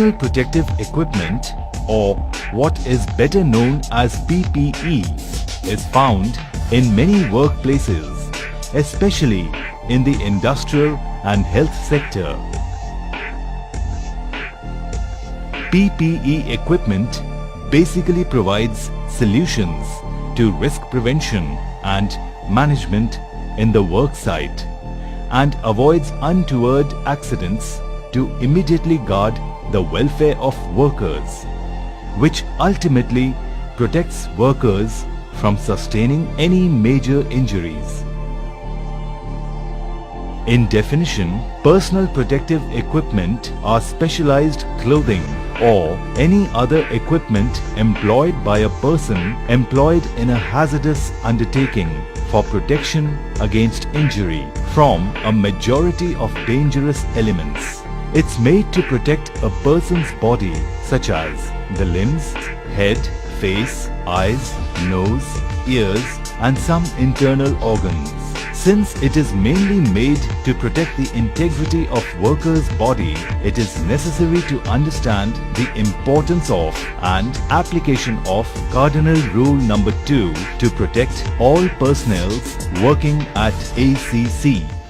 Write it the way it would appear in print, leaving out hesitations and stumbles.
Personal protective equipment, or what is better known as PPE, is found in many workplaces, especially in the industrial and health sector. PPE equipment basically provides solutions to risk prevention and management in the work site and avoids untoward accidents to immediately guard the welfare of workers, which ultimately protects workers from sustaining any major injuries. In definition, personal protective equipment are specialized clothing or any other equipment employed by a person employed in a hazardous undertaking for protection against injury from a majority of dangerous elements. It's made to protect a person's body, such as the limbs, head, face, eyes, nose, ears, and some internal organs. Since it is mainly made to protect the integrity of workers' body, it is necessary to understand the importance of and application of Cardinal Rule number 2 to protect all personnel working at ACC.